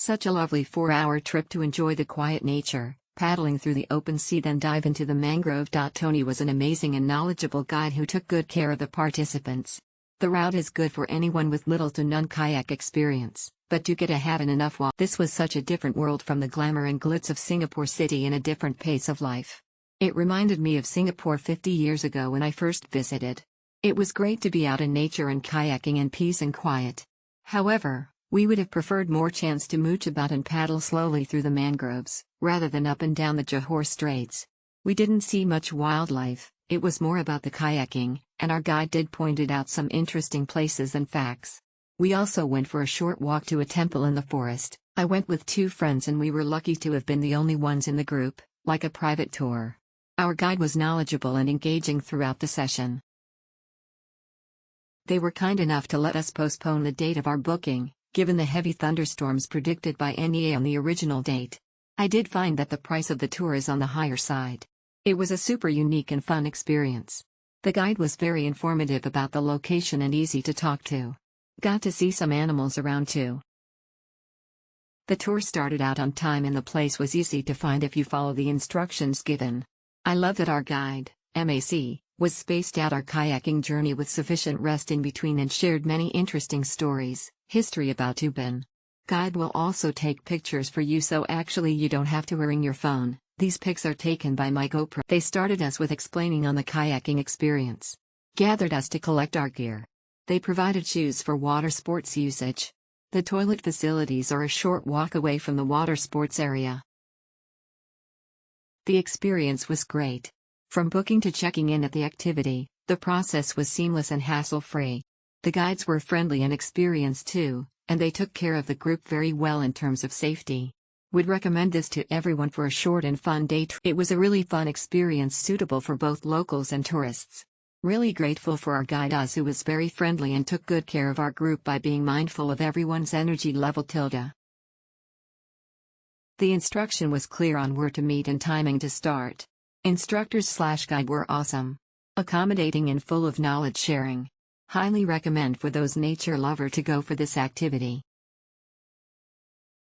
Such a lovely 4-hour trip to enjoy the quiet nature, paddling through the open sea then dive into the mangrove. Tony was an amazing and knowledgeable guide who took good care of the participants. The route is good for anyone with little to none kayak experience, but do get a have enough while. This was such a different world from the glamour and glitz of Singapore City and a different pace of life. It reminded me of Singapore 50 years ago when I first visited. It was great to be out in nature and kayaking in peace and quiet. However, we would have preferred more chance to mooch about and paddle slowly through the mangroves, rather than up and down the Johor Straits. We didn't see much wildlife, it was more about the kayaking, and our guide did pointed out some interesting places and facts. We also went for a short walk to a temple in the forest. I went with 2 friends and we were lucky to have been the only ones in the group, like a private tour. Our guide was knowledgeable and engaging throughout the session. They were kind enough to let us postpone the date of our booking, given the heavy thunderstorms predicted by NEA on the original date. I did find that the price of the tour is on the higher side. It was a super unique and fun experience. The guide was very informative about the location and easy to talk to. Got to see some animals around too. The tour started out on time and the place was easy to find if you follow the instructions given. I love that our guide, MAC, was spaced out our kayaking journey with sufficient rest in between and shared many interesting stories. History about Ubin. Guide will also take pictures for you, so actually you don't have to bring your phone. These pics are taken by my GoPro. They started us with explaining on the kayaking experience. Gathered us to collect our gear. They provided shoes for water sports usage. The toilet facilities are a short walk away from the water sports area. The experience was great. From booking to checking in at the activity, the process was seamless and hassle-free. The guides were friendly and experienced too, and they took care of the group very well in terms of safety. Would recommend this to everyone for a short and fun day trip. It was a really fun experience suitable for both locals and tourists. Really grateful for our guide Oz, who was very friendly and took good care of our group by being mindful of everyone's energy level. The instruction was clear on where to meet and timing to start. Instructors/guide were awesome. Accommodating and full of knowledge sharing. Highly recommend for those nature lover to go for this activity.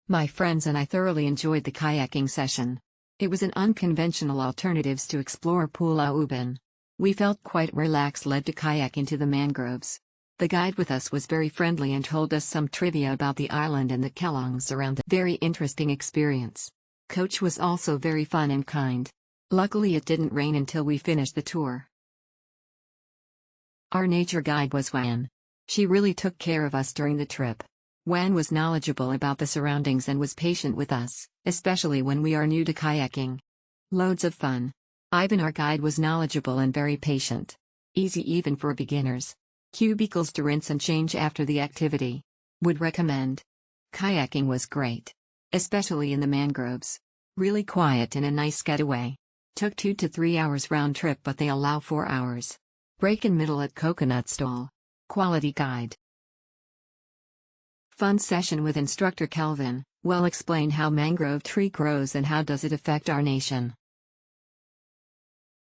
My friends and I thoroughly enjoyed the kayaking session. It was an unconventional alternatives to explore Palau Ubin. We felt quite relaxed led to kayak into the mangroves. The guide with us was very friendly and told us some trivia about the island and the kelongs around the very interesting experience. Coach was also very fun and kind. Luckily it didn't rain until we finished the tour. Our nature guide was Wan. She really took care of us during the trip. Wan was knowledgeable about the surroundings and was patient with us, especially when we are new to kayaking. Loads of fun. Ivan, our guide, was knowledgeable and very patient. Easy even for beginners. Cubicles to rinse and change after the activity. Would recommend. Kayaking was great. Especially in the mangroves. Really quiet and a nice getaway. Took 2 to 3 hours round trip, but they allow 4 hours. Break in middle at coconut stall. Quality guide. Fun session with instructor Kelvin, well explained how mangrove tree grows and how does it affect our nation.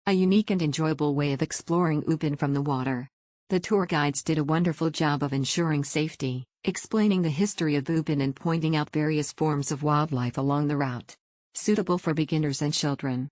A unique and enjoyable way of exploring Ubin from the water. The tour guides did a wonderful job of ensuring safety, explaining the history of Ubin and pointing out various forms of wildlife along the route. Suitable for beginners and children.